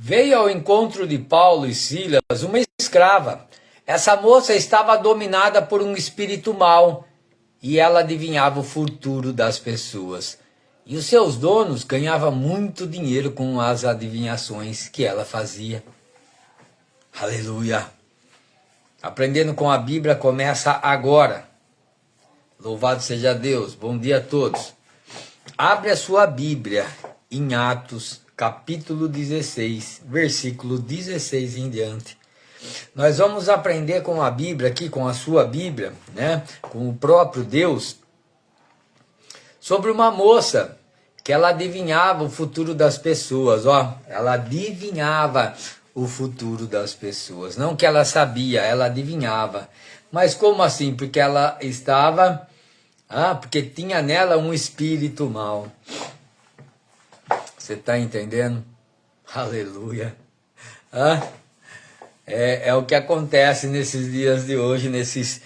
Veio ao encontro de Paulo e Silas uma escrava. Essa moça estava dominada por um espírito mau e ela adivinhava o futuro das pessoas. E os seus donos ganhavam muito dinheiro com as adivinhações que ela fazia. Aleluia! Aprendendo com a Bíblia começa agora. Louvado seja Deus. Bom dia a todos. Abre a sua Bíblia em Atos, capítulo 16, versículo 16 em diante. Nós vamos aprender com a Bíblia aqui, com a sua Bíblia, né? Com o próprio Deus, sobre uma moça que ela adivinhava o futuro das pessoas, ó. Ela adivinhava o futuro das pessoas. Não que ela sabia, ela adivinhava. Mas como assim? Porque ela estava... porque tinha nela um espírito mau. Você está entendendo? Aleluia. É o que acontece nesses dias de hoje, nesses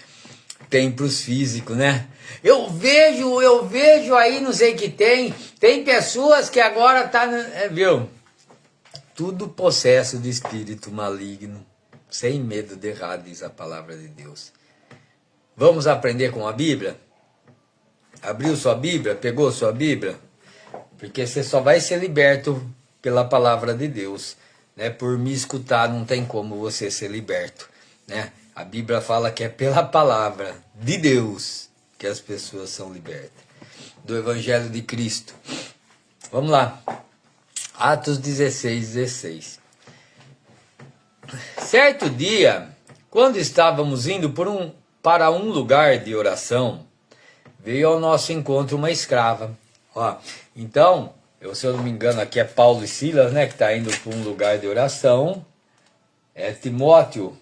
tempos físicos, né? Eu vejo aí, não sei o que tem pessoas que agora tá, viu? Tudo possesso de espírito maligno, sem medo de errar, diz a palavra de Deus. Vamos aprender com a Bíblia? Abriu sua Bíblia? Pegou sua Bíblia? Porque você só vai ser liberto pela palavra de Deus, né? Por me escutar não tem como você ser liberto, né? A Bíblia fala que é pela palavra de Deus que as pessoas são libertas. Do Evangelho de Cristo. Vamos lá. Atos 16, 16. Certo dia, quando estávamos indo para um lugar de oração, veio ao nosso encontro uma escrava. Então, se eu não me engano, aqui é Paulo e Silas, né, que está indo para um lugar de oração. Timóteo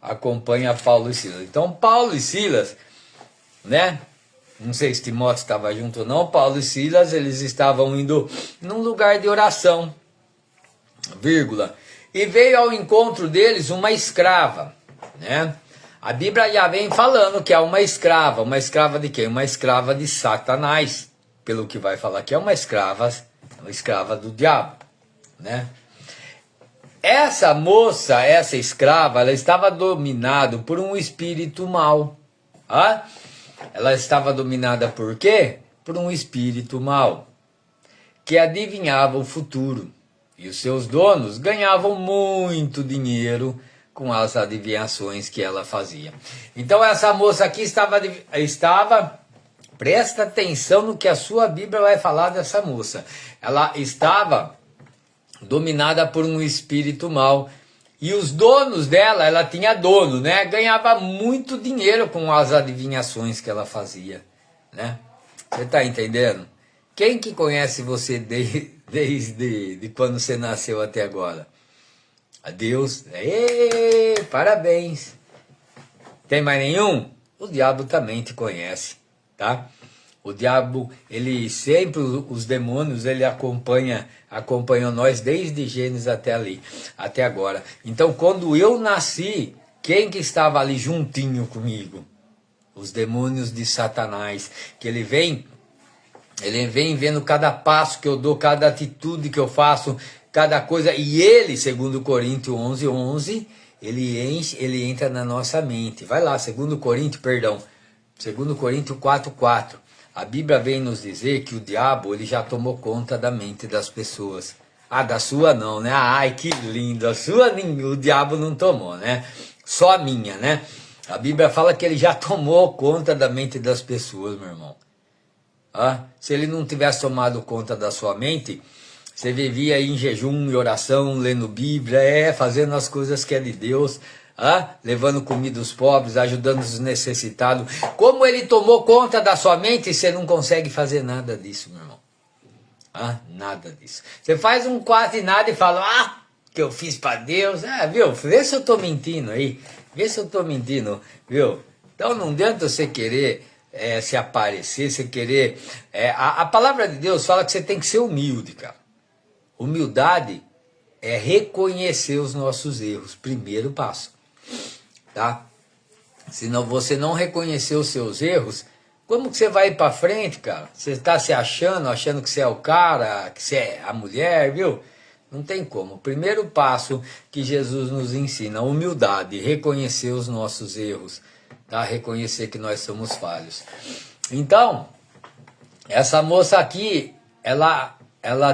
acompanha Paulo e Silas. Então, Paulo e Silas, né? Não sei se Timóteo estava junto ou não. Paulo e Silas, eles estavam indo num lugar de oração, vírgula. E veio ao encontro deles uma escrava, né? A Bíblia já vem falando que é uma escrava de quem? Uma escrava de Satanás, pelo que vai falar que é uma escrava do diabo, né? Essa moça, essa escrava, ela estava dominada por um espírito mau. Ela estava dominada por quê? Por um espírito mau, que adivinhava o futuro. E os seus donos ganhavam muito dinheiro com as adivinhações que ela fazia. Então essa moça aqui estava, presta atenção no que a sua Bíblia vai falar dessa moça. Ela estava dominada por um espírito mau. E os donos dela, ela tinha dono, né? Ganhava muito dinheiro com as adivinhações que ela fazia, né? Você está entendendo? Quem que conhece você desde quando você nasceu até agora? A Deus. Parabéns. Tem mais nenhum? O diabo também te conhece, tá? O diabo, ele sempre, os demônios, ele acompanham nós desde Gênesis até agora. Então, quando eu nasci, quem que estava ali juntinho comigo? Os demônios de Satanás, que ele vem vendo cada passo que eu dou, cada atitude que eu faço, cada coisa, e ele, segundo Coríntios 11:11, ele entra na nossa mente. Vai lá, segundo Coríntios 4:4. A Bíblia vem nos dizer que o diabo, ele já tomou conta da mente das pessoas. Da sua não, né? Ai, que lindo. A sua, o diabo não tomou, né? Só a minha, né? A Bíblia fala que ele já tomou conta da mente das pessoas, meu irmão. Se ele não tivesse tomado conta da sua mente, você vivia aí em jejum e oração, lendo Bíblia, fazendo as coisas que é de Deus, levando comida aos pobres, ajudando os necessitados. Como ele tomou conta da sua mente, você não consegue fazer nada disso, meu irmão. Nada disso. Você faz um quase nada e fala, que eu fiz para Deus. Viu? Vê se eu tô mentindo aí. Vê se eu tô mentindo, viu? Então não adianta você querer se aparecer, você querer... a palavra de Deus fala que você tem que ser humilde, cara. Humildade é reconhecer os nossos erros. Primeiro passo. Tá? Se você não reconhecer os seus erros, como que você vai ir para frente, cara? Você está se achando que você é o cara, que você é a mulher, viu? Não tem como. O primeiro passo que Jesus nos ensina, humildade, reconhecer os nossos erros, tá? Reconhecer que nós somos falhos. Então, essa moça aqui, ela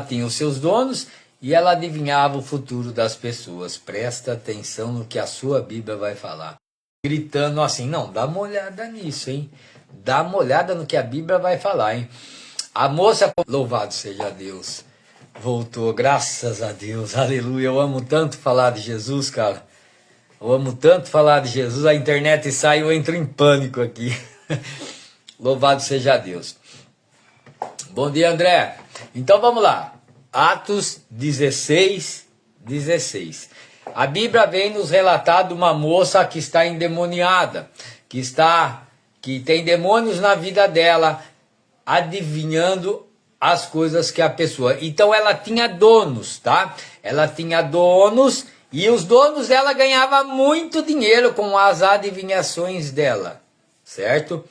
tinha os seus donos e ela adivinhava o futuro das pessoas. Presta atenção no que a sua Bíblia vai falar. Gritando assim, não, dá uma olhada nisso, hein? Dá uma olhada no que a Bíblia vai falar, hein? A moça, louvado seja Deus, voltou, graças a Deus, aleluia. Eu amo tanto falar de Jesus, cara. Eu amo tanto falar de Jesus, a internet sai, eu entro em pânico aqui. Louvado seja Deus. Bom dia, André. Então vamos lá. Atos 16, 16. A Bíblia vem nos relatar de uma moça que está endemoniada, que tem demônios na vida dela, adivinhando as coisas que a pessoa... Então ela tinha donos, tá? Ela tinha donos e os donos dela ganhavam muito dinheiro com as adivinhações dela, certo?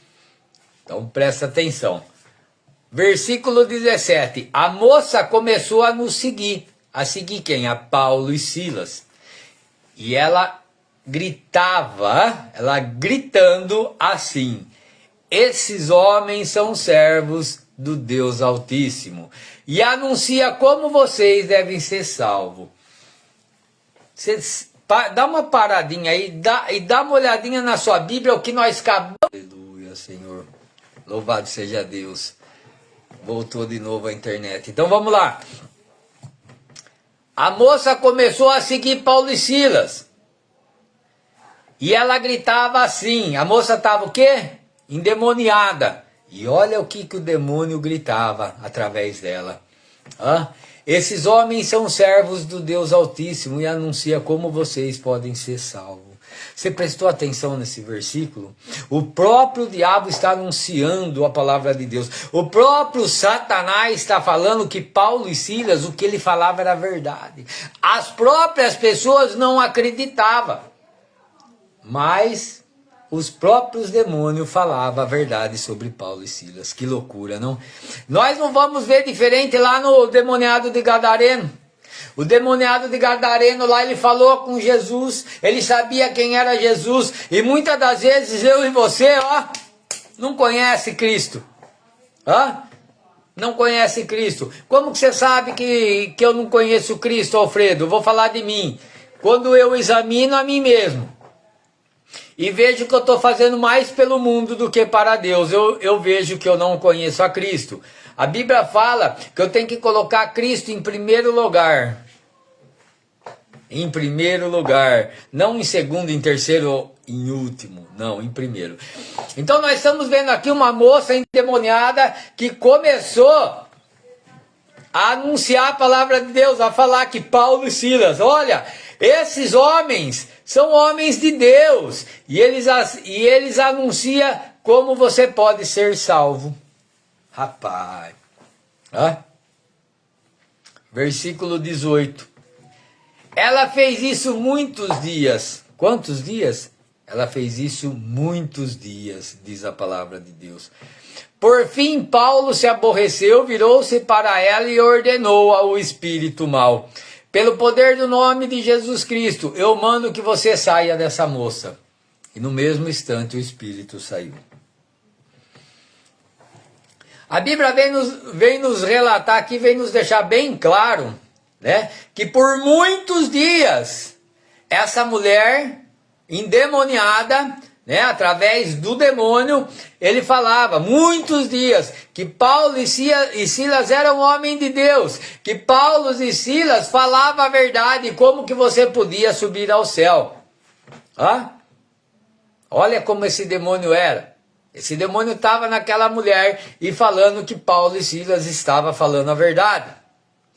Então presta atenção. Versículo 17. A moça começou a nos seguir. A seguir quem? A Paulo e Silas. E ela gritando assim: esses homens são servos do Deus Altíssimo, e anuncia como vocês devem ser salvos. Dá uma paradinha aí, e dá uma olhadinha na sua Bíblia, o que nós acabamos... Aleluia, Senhor. Louvado seja Deus. Voltou de novo a internet. Então vamos lá. A moça começou a seguir Paulo e Silas. E ela gritava assim. A moça estava o quê? Endemoniada. E olha o que o demônio gritava através dela. Esses homens são servos do Deus Altíssimo e anuncia como vocês podem ser salvos. Você prestou atenção nesse versículo? O próprio diabo está anunciando a palavra de Deus. O próprio Satanás está falando que Paulo e Silas, o que ele falava era verdade. As próprias pessoas não acreditavam. Mas os próprios demônios falavam a verdade sobre Paulo e Silas. Que loucura, não? Nós não vamos ver diferente lá no demoniado de Gadareno. O demoniado de Gadareno lá, ele falou com Jesus, ele sabia quem era Jesus, e muitas das vezes eu e você, não conhece Cristo. Não conhece Cristo. Como que você sabe que eu não conheço Cristo, Alfredo? Eu vou falar de mim. Quando eu examino a mim mesmo, e vejo que eu estou fazendo mais pelo mundo do que para Deus, eu vejo que eu não conheço a Cristo. A Bíblia fala que eu tenho que colocar Cristo em primeiro lugar. Em primeiro lugar. Não em segundo, em terceiro ou em último. Não, em primeiro. Então nós estamos vendo aqui uma moça endemoniada que começou a anunciar a palavra de Deus, a falar que Paulo e Silas, olha, esses homens são homens de Deus. E eles anunciam como você pode ser salvo. Rapaz, versículo 18. Ela fez isso muitos dias. Quantos dias? Ela fez isso muitos dias, diz a palavra de Deus. Por fim, Paulo se aborreceu, virou-se para ela e ordenou ao espírito mau: pelo poder do nome de Jesus Cristo, eu mando que você saia dessa moça. E no mesmo instante o espírito saiu. A Bíblia vem nos relatar aqui, vem nos deixar bem claro, né, que por muitos dias essa mulher endemoniada, né, através do demônio, ele falava muitos dias que Paulo e Silas eram homens de Deus, que Paulo e Silas falavam a verdade, como que você podia subir ao céu. Olha como esse demônio era. Esse demônio estava naquela mulher e falando que Paulo e Silas estavam falando a verdade.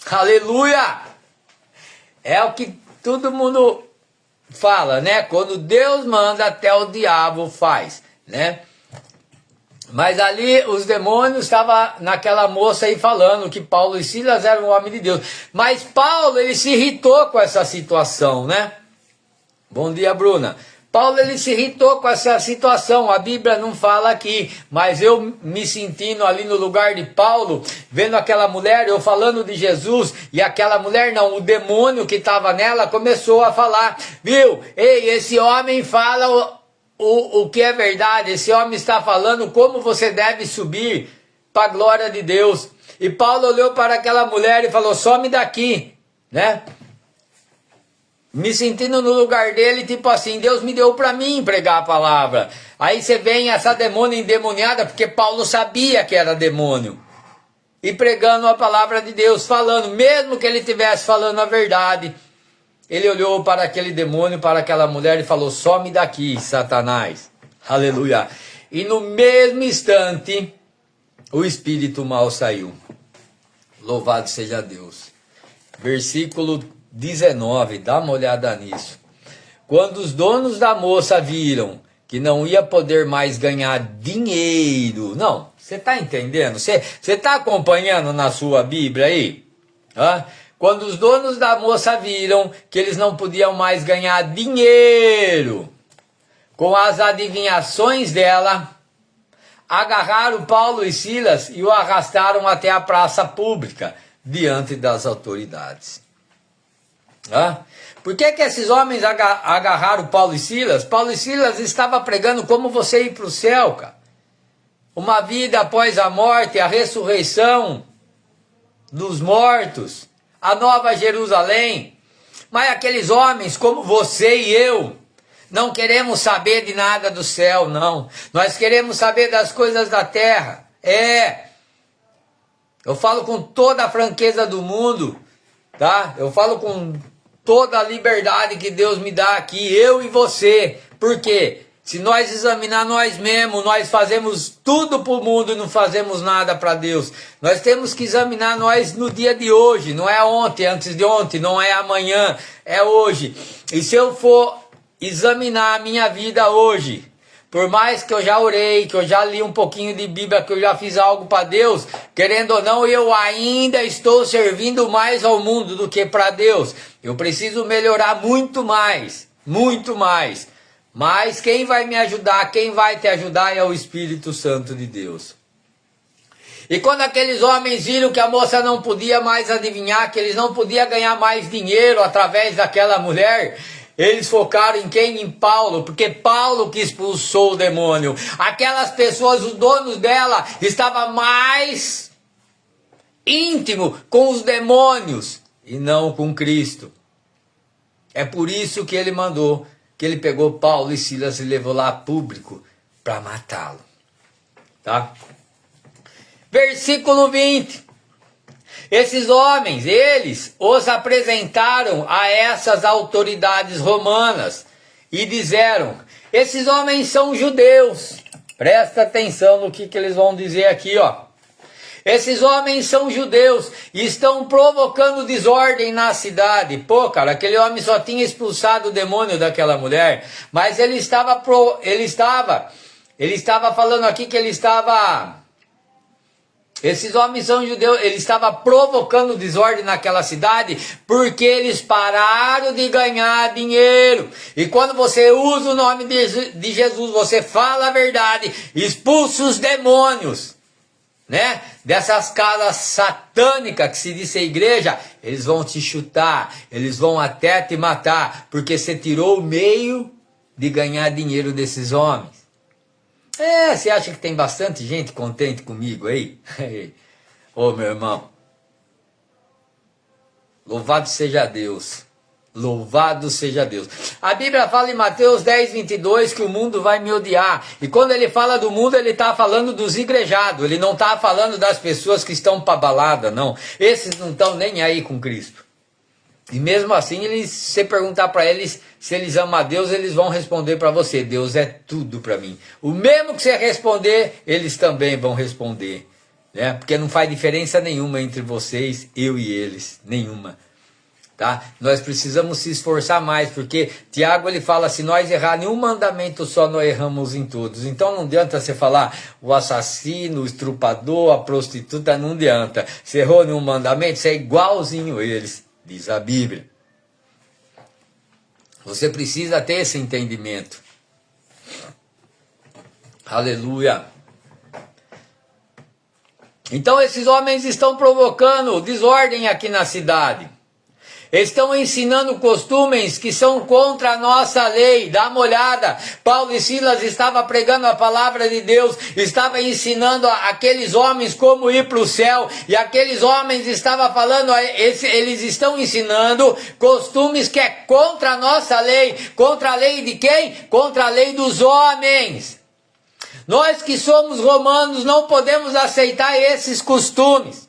Aleluia! É o que todo mundo fala, né? Quando Deus manda, até o diabo faz, né? Mas ali os demônios estavam naquela moça aí falando que Paulo e Silas eram homens de Deus. Mas Paulo, ele se irritou com essa situação, né? Bom dia, Bruna. Paulo ele se irritou com essa situação, a Bíblia não fala aqui, mas eu me sentindo ali no lugar de Paulo, vendo aquela mulher, eu falando de Jesus, e aquela mulher não, o demônio que estava nela começou a falar, viu, ei, esse homem fala o que é verdade, esse homem está falando como você deve subir para a glória de Deus. E Paulo olhou para aquela mulher e falou, some daqui, né? Me sentindo no lugar dele, tipo assim, Deus me deu para mim pregar a palavra. Aí você vem essa demônia endemoniada, porque Paulo sabia que era demônio. E pregando a palavra de Deus, falando, mesmo que ele estivesse falando a verdade. Ele olhou para aquele demônio, para aquela mulher e falou, some daqui, Satanás. Aleluia. E no mesmo instante, o espírito mal saiu. Louvado seja Deus. Versículo 19, dá uma olhada nisso. Quando os donos da moça viram que não ia poder mais ganhar dinheiro. Não, você está entendendo? Você está acompanhando na sua Bíblia aí? Hã? Quando os donos da moça viram que eles não podiam mais ganhar dinheiro com as adivinhações dela, agarraram Paulo e Silas e o arrastaram até a praça pública, diante das autoridades. Por que esses homens agarraram Paulo e Silas? Paulo e Silas estavam pregando como você ir para o céu, cara. Uma vida após a morte, a ressurreição dos mortos, a nova Jerusalém. Mas aqueles homens como você e eu, não queremos saber de nada do céu, não. Nós queremos saber das coisas da terra. Eu falo com toda a franqueza do mundo, tá? Eu falo com toda a liberdade que Deus me dá aqui, eu e você. Por quê? Se nós examinar nós mesmos, nós fazemos tudo para o mundo e não fazemos nada para Deus. Nós temos que examinar nós no dia de hoje, não é ontem, antes de ontem, não é amanhã, é hoje. E se eu for examinar a minha vida hoje, por mais que eu já orei, que eu já li um pouquinho de Bíblia, que eu já fiz algo para Deus, querendo ou não, eu ainda estou servindo mais ao mundo do que para Deus. Eu preciso melhorar muito mais, muito mais. Mas quem vai me ajudar, quem vai te ajudar é o Espírito Santo de Deus. E quando aqueles homens viram que a moça não podia mais adivinhar, que eles não podiam ganhar mais dinheiro através daquela mulher, eles focaram em quem? Em Paulo, porque Paulo que expulsou o demônio. Aquelas pessoas, os donos dela, estavam mais íntimo com os demônios e não com Cristo. É por isso que ele mandou, que ele pegou Paulo e Silas e levou lá a público para matá-lo. Tá? Versículo 20. Esses homens, eles os apresentaram a essas autoridades romanas e disseram, esses homens são judeus. Presta atenção no que eles vão dizer aqui, ó. Esses homens são judeus e estão provocando desordem na cidade. Pô, cara, aquele homem só tinha expulsado o demônio daquela mulher, mas ele estava falando aqui que ele estava... Esses homens são judeus, ele estava provocando desordem naquela cidade porque eles pararam de ganhar dinheiro. E quando você usa o nome de Jesus, você fala a verdade, expulsa os demônios, né? Dessas casas satânicas que se diz ser igreja, eles vão te chutar, eles vão até te matar, porque você tirou o meio de ganhar dinheiro desses homens. Você acha que tem bastante gente contente comigo aí? Ô, meu irmão. Louvado seja Deus. Louvado seja Deus. A Bíblia fala em Mateus 10, 22 que o mundo vai me odiar. E quando ele fala do mundo, ele está falando dos igrejados. Ele não está falando das pessoas que estão para balada, não. Esses não estão nem aí com Cristo. E mesmo assim, se você perguntar para eles se eles amam a Deus, eles vão responder para você, Deus é tudo para mim. O mesmo que você responder, eles também vão responder. Né? Porque não faz diferença nenhuma entre vocês, eu e eles, nenhuma. Tá? Nós precisamos se esforçar mais, porque Tiago ele fala, se nós errar nenhum mandamento só, nós erramos em todos. Então não adianta você falar o assassino, o estrupador, a prostituta, não adianta. Você errou nenhum mandamento, você é igualzinho eles. Diz a Bíblia. Você precisa ter esse entendimento. Aleluia. Então esses homens estão provocando desordem aqui na cidade. Estão ensinando costumes que são contra a nossa lei. Dá uma olhada. Paulo e Silas estavam pregando a palavra de Deus, estavam ensinando aqueles homens como ir para o céu, e aqueles homens estavam falando, eles estão ensinando costumes que é contra a nossa lei. Contra a lei de quem? Contra a lei dos homens. Nós que somos romanos não podemos aceitar esses costumes.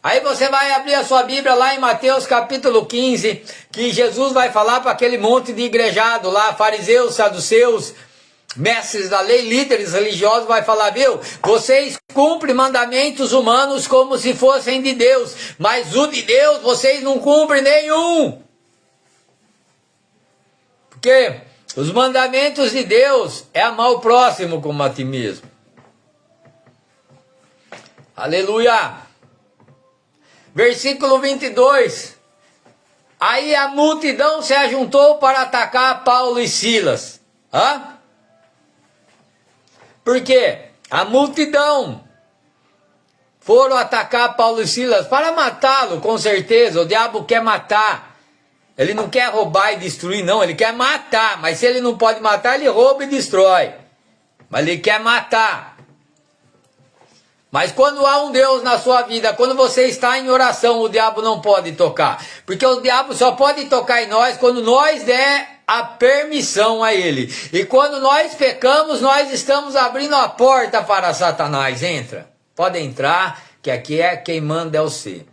Aí você vai abrir a sua Bíblia lá em Mateus capítulo 15, que Jesus vai falar para aquele monte de igrejado lá, fariseus, saduceus, mestres da lei, líderes religiosos, vai falar, viu? Vocês cumprem mandamentos humanos como se fossem de Deus, mas o de Deus vocês não cumprem nenhum. Porque os mandamentos de Deus é amar o próximo como a ti mesmo. Aleluia. Versículo 22. Aí a multidão se ajuntou para atacar Paulo e Silas. Por quê? A multidão foram atacar Paulo e Silas para matá-lo, com certeza. O diabo quer matar. Ele não quer roubar e destruir, não. Ele quer matar. Mas se ele não pode matar, ele rouba e destrói. Mas ele quer matar. Mas quando há um Deus na sua vida, quando você está em oração, o diabo não pode tocar. Porque o diabo só pode tocar em nós quando nós der a permissão a ele. E quando nós pecamos, nós estamos abrindo a porta para Satanás. Entra. Pode entrar, que aqui é quem manda é você.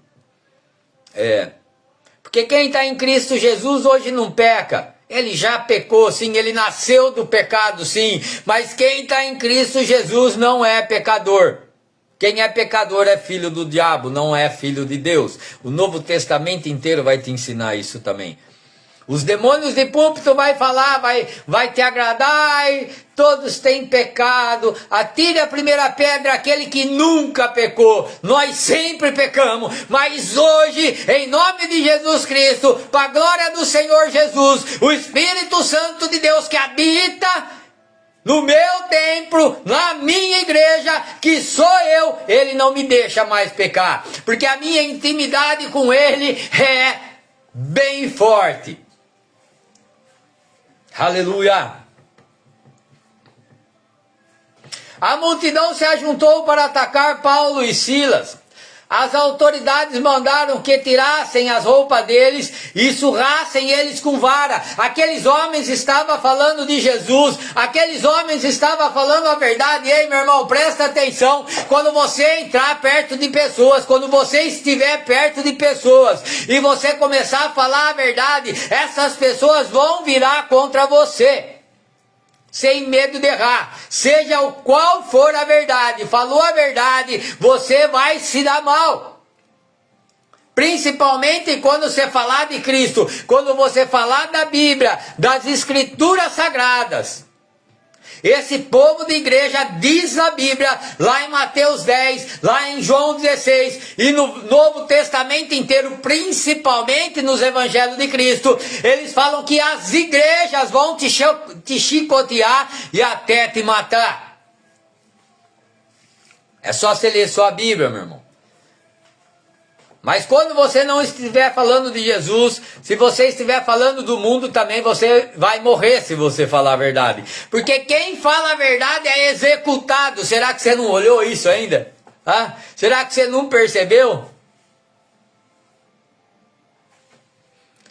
Porque quem está em Cristo Jesus hoje não peca. Ele já pecou, sim, ele nasceu do pecado, sim. Mas quem está em Cristo Jesus não é pecador. Quem é pecador é filho do diabo, não é filho de Deus. O Novo Testamento inteiro vai te ensinar isso também. Os demônios de púlpito vai falar, vai te agradar, ai, todos têm pecado. Atire a primeira pedra aquele que nunca pecou. Nós sempre pecamos, mas hoje, em nome de Jesus Cristo, para a glória do Senhor Jesus, o Espírito Santo de Deus que habita no meu templo, na minha igreja, que sou eu, ele não me deixa mais pecar, porque a minha intimidade com ele é bem forte. Aleluia! A multidão se ajuntou para atacar Paulo e Silas. As autoridades mandaram que tirassem as roupas deles e surrassem eles com vara. Aqueles homens estavam falando de Jesus, aqueles homens estavam falando a verdade. Ei, meu irmão, presta atenção. Quando você entrar perto de pessoas, quando você estiver perto de pessoas e você começar a falar a verdade, essas pessoas vão virar contra você. Sem medo de errar, seja o qual for a verdade, falou a verdade, você vai se dar mal. Principalmente quando você falar de Cristo, quando você falar da Bíblia, das Escrituras Sagradas. Esse povo de igreja diz a Bíblia, lá em Mateus 10, lá em João 16, e no Novo Testamento inteiro, principalmente nos Evangelhos de Cristo, eles falam que as igrejas vão te chicotear e até te matar. É só você ler sua Bíblia, meu irmão. Mas quando você não estiver falando de Jesus, se você estiver falando do mundo também, você vai morrer se você falar a verdade. Porque quem fala a verdade é executado. Será que você não olhou isso ainda? Será que você não percebeu?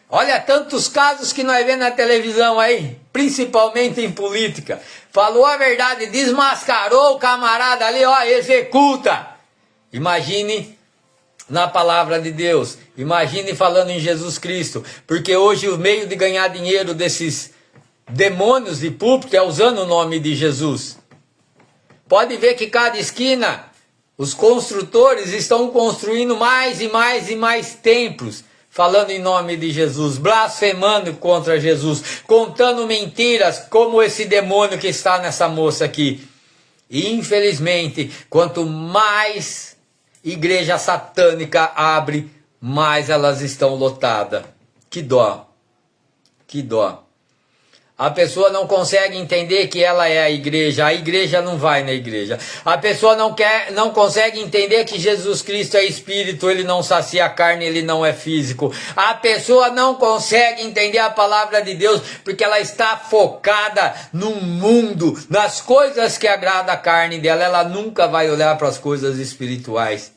Olha tantos casos que nós vemos na televisão aí, principalmente em política. Falou a verdade, desmascarou o camarada ali, executa. Imagine na palavra de Deus, imagine falando em Jesus Cristo, porque hoje o meio de ganhar dinheiro desses demônios de púlpito é usando o nome de Jesus. Pode ver que cada esquina, os construtores estão construindo mais e mais e mais templos, falando em nome de Jesus, blasfemando contra Jesus, contando mentiras, como esse demônio que está nessa moça aqui. E infelizmente, quanto mais igreja satânica abre, mais elas estão lotadas. Que dó, que dó. A pessoa não consegue entender que ela é a igreja não vai na igreja. A pessoa não consegue entender que Jesus Cristo é espírito, ele não sacia a carne, ele não é físico. A pessoa não consegue entender a palavra de Deus porque ela está focada no mundo, nas coisas que agradam a carne dela. Ela nunca vai olhar para as coisas espirituais.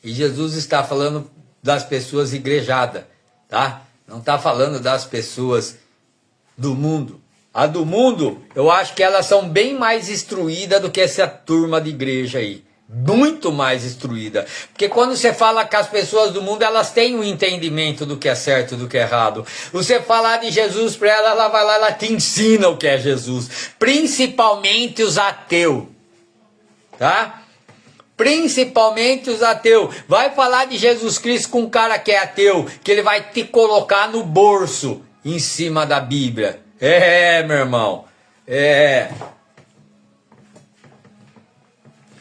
E Jesus está falando das pessoas igrejadas, tá? Não está falando das pessoas do mundo. A do mundo, eu acho que elas são bem mais instruídas do que essa turma de igreja aí. Muito mais instruída. Porque quando você fala com as pessoas do mundo, elas têm um entendimento do que é certo e do que é errado. Você falar de Jesus para ela, ela vai lá, ela te ensina o que é Jesus. Principalmente os ateus. Tá? Principalmente os ateus. Vai falar de Jesus Cristo com um cara que é ateu, que ele vai te colocar no bolso em cima da Bíblia. Meu irmão.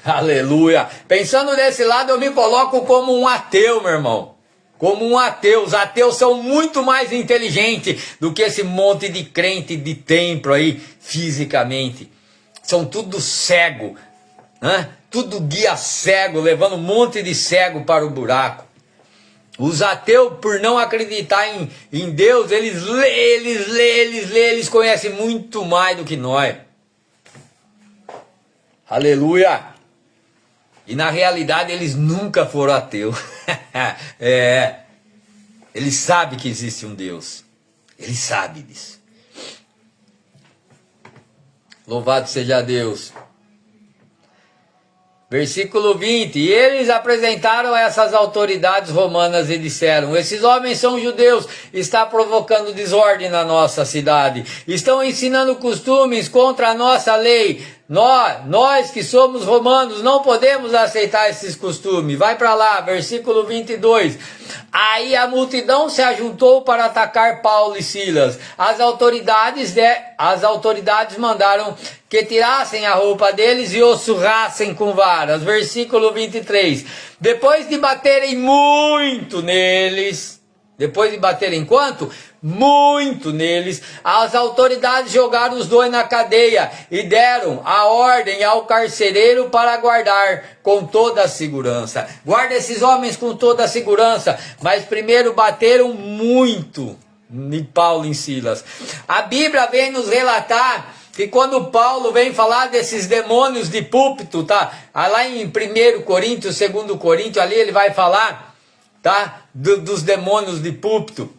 Aleluia. Pensando desse lado, eu me coloco como um ateu, meu irmão. Como um ateu. Os ateus são muito mais inteligentes do que esse monte de crente de templo aí, fisicamente. São tudo cego, né? Tudo guia cego, levando um monte de cego para o buraco. Os ateus, por não acreditar em Deus, eles conhecem muito mais do que nós. Aleluia! E na realidade eles nunca foram ateus. Eles sabem que existe um Deus. Eles sabem disso. Louvado seja Deus. Versículo 20, e eles apresentaram essas autoridades romanas e disseram, esses homens são judeus, está provocando desordem na nossa cidade, estão ensinando costumes contra a nossa lei, nós que somos romanos não podemos aceitar esses costumes. Vai para lá, versículo 22, aí a multidão se ajuntou para atacar Paulo e Silas, as autoridades mandaram que tirassem a roupa deles e os surrassem com varas. Versículo 23. Depois de baterem muito neles, depois de baterem quanto? Muito neles, as autoridades jogaram os dois na cadeia e deram a ordem ao carcereiro para guardar com toda a segurança. Guarda esses homens com toda a segurança, mas primeiro bateram muito em Paulo e em Silas. A Bíblia vem nos relatar que quando Paulo vem falar desses demônios de púlpito, tá? Lá em 1 Coríntios, 2 Coríntios, ali ele vai falar, tá? Dos demônios de púlpito.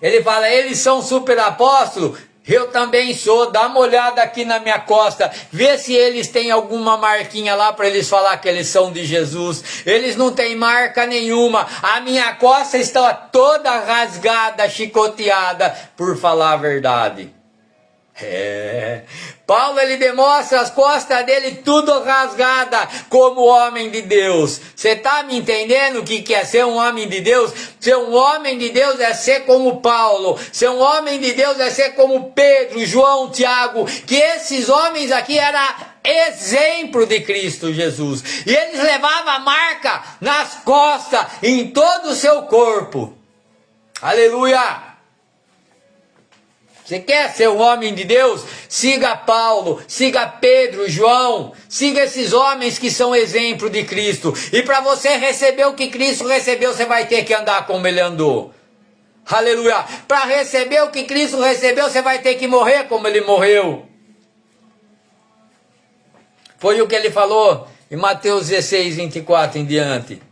Ele fala, eles são super apóstolos, eu também sou, dá uma olhada aqui na minha costa, vê se eles têm alguma marquinha lá para eles falar que eles são de Jesus. Eles não têm marca nenhuma, a minha costa está toda rasgada, chicoteada, por falar a verdade. Paulo ele demonstra as costas dele tudo rasgada como homem de Deus. Você está me entendendo o que é ser um homem de Deus? Ser um homem de Deus é ser como Paulo. Ser um homem de Deus é ser como Pedro, João, Tiago. Que esses homens aqui eram exemplo de Cristo Jesus. E eles levavam a marca nas costas, em todo o seu corpo. Aleluia! Você quer ser um homem de Deus? Siga Paulo, siga Pedro, João, siga esses homens que são exemplo de Cristo. E para você receber o que Cristo recebeu, você vai ter que andar como ele andou. Aleluia! Para receber o que Cristo recebeu, você vai ter que morrer como ele morreu. Foi o que ele falou em Mateus 16, 24 em diante.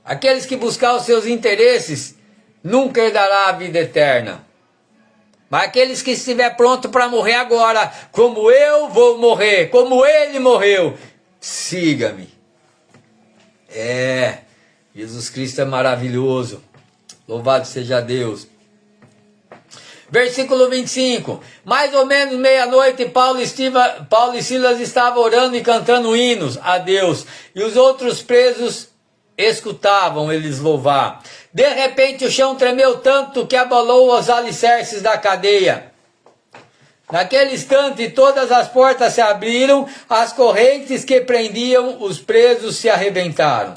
Aqueles que buscar os seus interesses, nunca herdará a vida eterna. Mas aqueles que estiver pronto para morrer agora, como eu vou morrer, como ele morreu, siga-me. Jesus Cristo é maravilhoso. Louvado seja Deus. Versículo 25. Mais ou menos meia-noite, Paulo e Silas estavam orando e cantando hinos a Deus. E os outros presos escutavam eles louvar. De repente o chão tremeu tanto que abalou os alicerces da cadeia. Naquele instante todas as portas se abriram, as correntes que prendiam os presos se arrebentaram.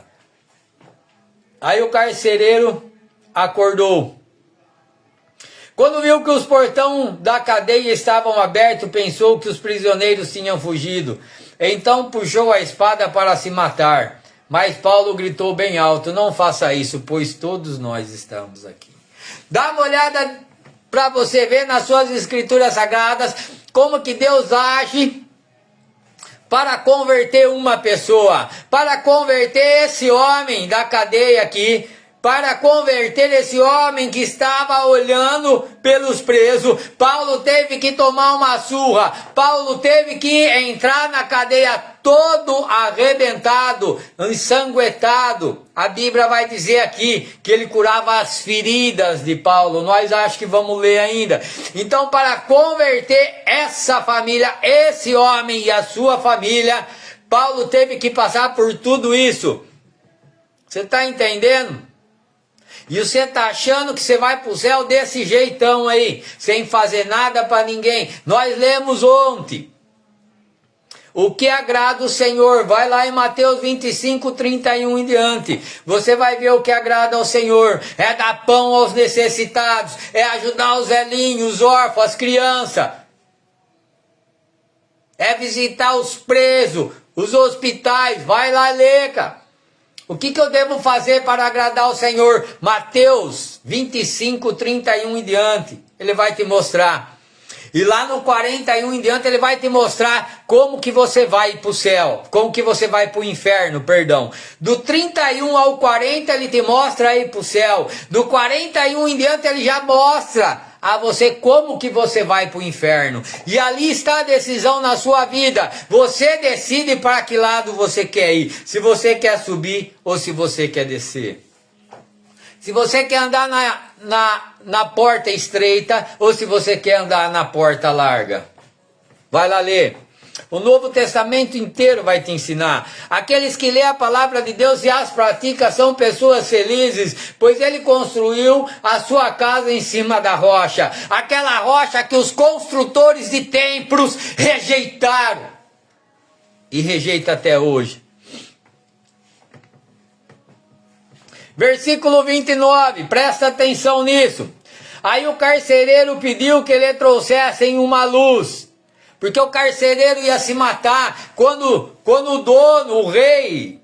Aí o carcereiro acordou. Quando viu que os portões da cadeia estavam abertos, pensou que os prisioneiros tinham fugido. Então puxou a espada para se matar. Mas Paulo gritou bem alto: não faça isso, pois todos nós estamos aqui. Dá uma olhada para você ver nas suas escrituras sagradas como que Deus age para converter uma pessoa, para converter esse homem da cadeia aqui, para converter esse homem que estava olhando pelos presos. Paulo teve que tomar uma surra, Paulo teve que entrar na cadeia todo arrebentado, ensanguentado. A Bíblia vai dizer aqui que ele curava as feridas de Paulo. Nós acho que vamos ler ainda. Então, para converter essa família, esse homem e a sua família, Paulo teve que passar por tudo isso. Você está entendendo? E você está achando que você vai para o céu desse jeitão aí, sem fazer nada para ninguém. Nós lemos ontem. O que agrada o Senhor? Vai lá em Mateus 25, 31 em diante. Você vai ver o que agrada ao Senhor. É dar pão aos necessitados. É ajudar os velhinhos, os órfãos, as crianças. É visitar os presos, os hospitais. Vai lá ler, cara. O que eu devo fazer para agradar ao Senhor? Mateus 25, 31 em diante. Ele vai te mostrar. E lá no 41 em diante ele vai te mostrar como que você vai para o céu. Como que você vai para o inferno, perdão. Do 31 ao 40 ele te mostra aí para o céu. Do 41 em diante ele já mostra a você como que você vai para o inferno. E ali está a decisão na sua vida. Você decide para que lado você quer ir. Se você quer subir ou se você quer descer. Se você quer andar na porta estreita ou se você quer andar na porta larga. Vai lá ler. O Novo Testamento inteiro vai te ensinar. Aqueles que lêem a palavra de Deus e as praticam são pessoas felizes, pois ele construiu a sua casa em cima da rocha. Aquela rocha que os construtores de templos rejeitaram. E rejeita até hoje. Versículo 29, presta atenção nisso. Aí o carcereiro pediu que lhe trouxessem uma luz. Porque o carcereiro ia se matar quando o dono, o rei,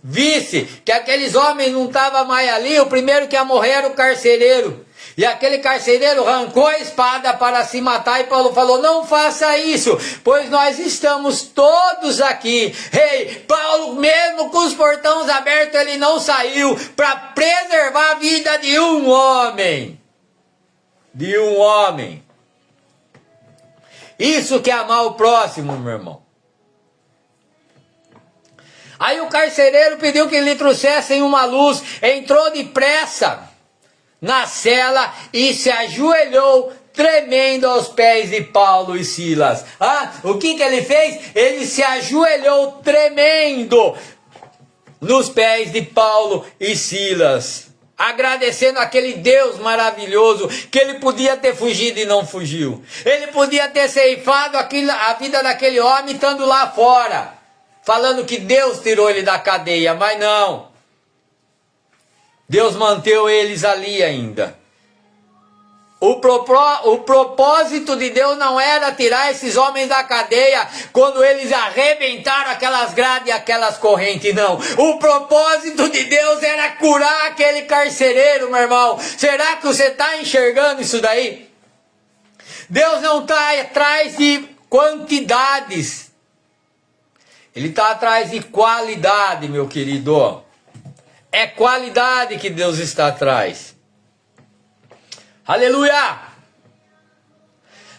visse que aqueles homens não estavam mais ali. O primeiro que ia morrer era o carcereiro. E aquele carcereiro arrancou a espada para se matar. E Paulo falou: não faça isso, pois nós estamos todos aqui. Ei, Paulo, mesmo com os portões abertos, ele não saiu para preservar a vida de um homem. De um homem. Isso que é amar o próximo, meu irmão. Aí o carcereiro pediu que lhe trouxessem uma luz, entrou depressa na cela e se ajoelhou tremendo aos pés de Paulo e Silas. O que ele fez? Ele se ajoelhou tremendo nos pés de Paulo e Silas, agradecendo aquele Deus maravilhoso, que ele podia ter fugido e não fugiu. Ele podia ter ceifado a vida daquele homem estando lá fora, falando que Deus tirou ele da cadeia, mas não. Deus manteve eles ali ainda. O propósito de Deus não era tirar esses homens da cadeia quando eles arrebentaram aquelas grades e aquelas correntes, não. O propósito de Deus era curar aquele carcereiro, meu irmão. Será que você está enxergando isso daí? Deus não está atrás de quantidades. Ele está atrás de qualidade, meu querido. É qualidade que Deus está atrás. Aleluia!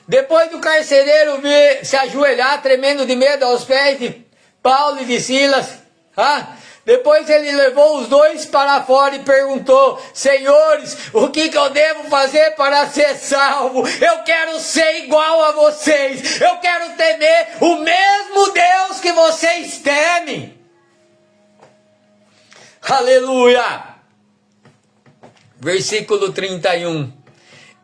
Depois do carcereiro se ajoelhar, tremendo de medo aos pés de Paulo e de Silas, depois ele levou os dois para fora e perguntou: senhores, o que eu devo fazer para ser salvo? Eu quero ser igual a vocês, eu quero temer o mesmo Deus que vocês temem. Aleluia! Versículo 31.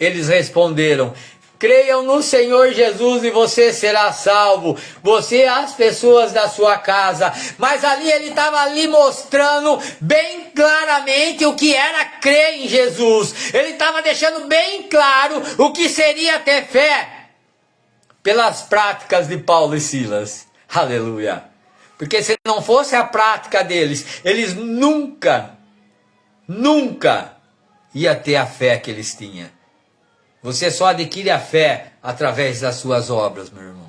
Eles responderam: Creiam no Senhor Jesus e você será salvo. Você e as pessoas da sua casa. Mas ali ele estava ali mostrando bem claramente o que era crer em Jesus. Ele estava deixando bem claro o que seria ter fé pelas práticas de Paulo e Silas. Aleluia. Porque se não fosse a prática deles, eles nunca ia ter a fé que eles tinham. Você só adquire a fé através das suas obras, meu irmão.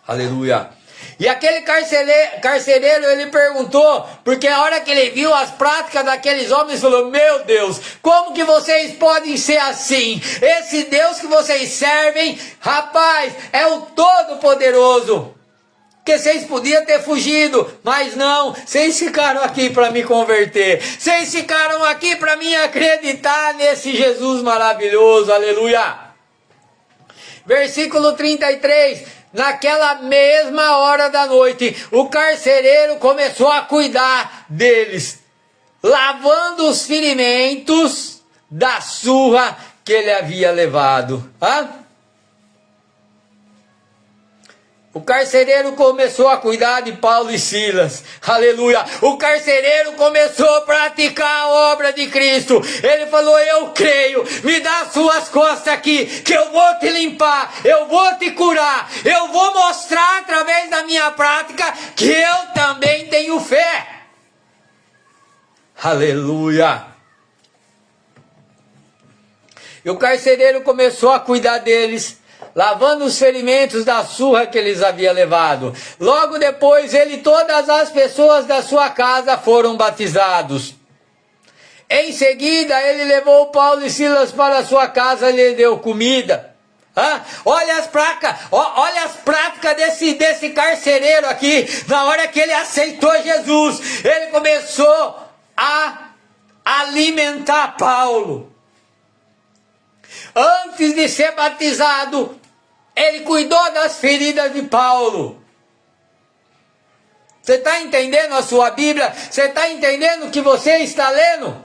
Aleluia. E aquele carcereiro, ele perguntou, porque a hora que ele viu as práticas daqueles homens, falou: meu Deus, como que vocês podem ser assim? Esse Deus que vocês servem, rapaz, é o Todo-Poderoso. Porque vocês podiam ter fugido, mas não, vocês ficaram aqui para me converter. Vocês ficaram aqui para me acreditar nesse Jesus maravilhoso, aleluia. Versículo 33, naquela mesma hora da noite, o carcereiro começou a cuidar deles, lavando os ferimentos da surra que ele havia levado. O carcereiro começou a cuidar de Paulo e Silas. Aleluia. O carcereiro começou a praticar a obra de Cristo. Ele falou: eu creio, me dá as suas costas aqui, que eu vou te limpar, eu vou te curar, eu vou mostrar através da minha prática que eu também tenho fé. Aleluia. E o carcereiro começou a cuidar deles, lavando os ferimentos da surra que eles haviam levado. Logo depois, ele e todas as pessoas da sua casa foram batizados. Em seguida, ele levou Paulo e Silas para a sua casa e lhe deu comida. Olha as práticas desse carcereiro aqui. Na hora que ele aceitou Jesus, ele começou a alimentar Paulo. Antes de ser batizado, ele cuidou das feridas de Paulo. Você está entendendo a sua Bíblia? Você está entendendo o que você está lendo?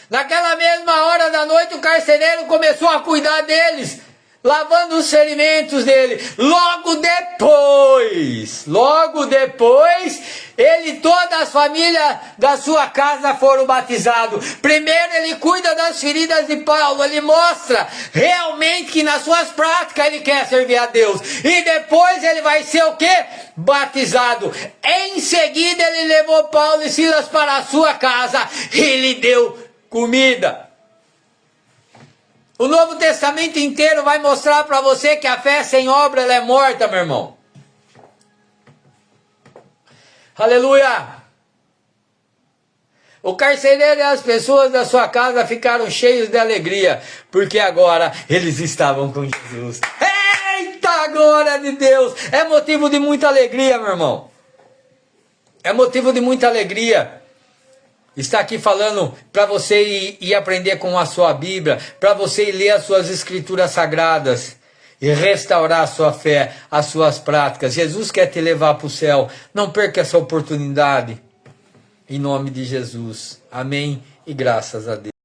Naquela mesma hora da noite, o carcereiro começou a cuidar deles, lavando os ferimentos dele. Logo depois, ele e toda a família da sua casa foram batizados. Primeiro ele cuida das feridas de Paulo, ele mostra realmente que nas suas práticas ele quer servir a Deus. E depois ele vai ser o quê? Batizado. Em seguida ele levou Paulo e Silas para a sua casa e lhe deu comida. O Novo Testamento inteiro vai mostrar para você que a fé sem obra ela é morta, meu irmão. Aleluia! O carcereiro e as pessoas da sua casa ficaram cheios de alegria, porque agora eles estavam com Jesus. Eita, glória de Deus! É motivo de muita alegria, meu irmão. É motivo de muita alegria. Está aqui falando para você ir aprender com a sua Bíblia, para você ir ler as suas escrituras sagradas e restaurar a sua fé, as suas práticas. Jesus quer te levar para o céu. Não perca essa oportunidade. Em nome de Jesus. Amém e graças a Deus.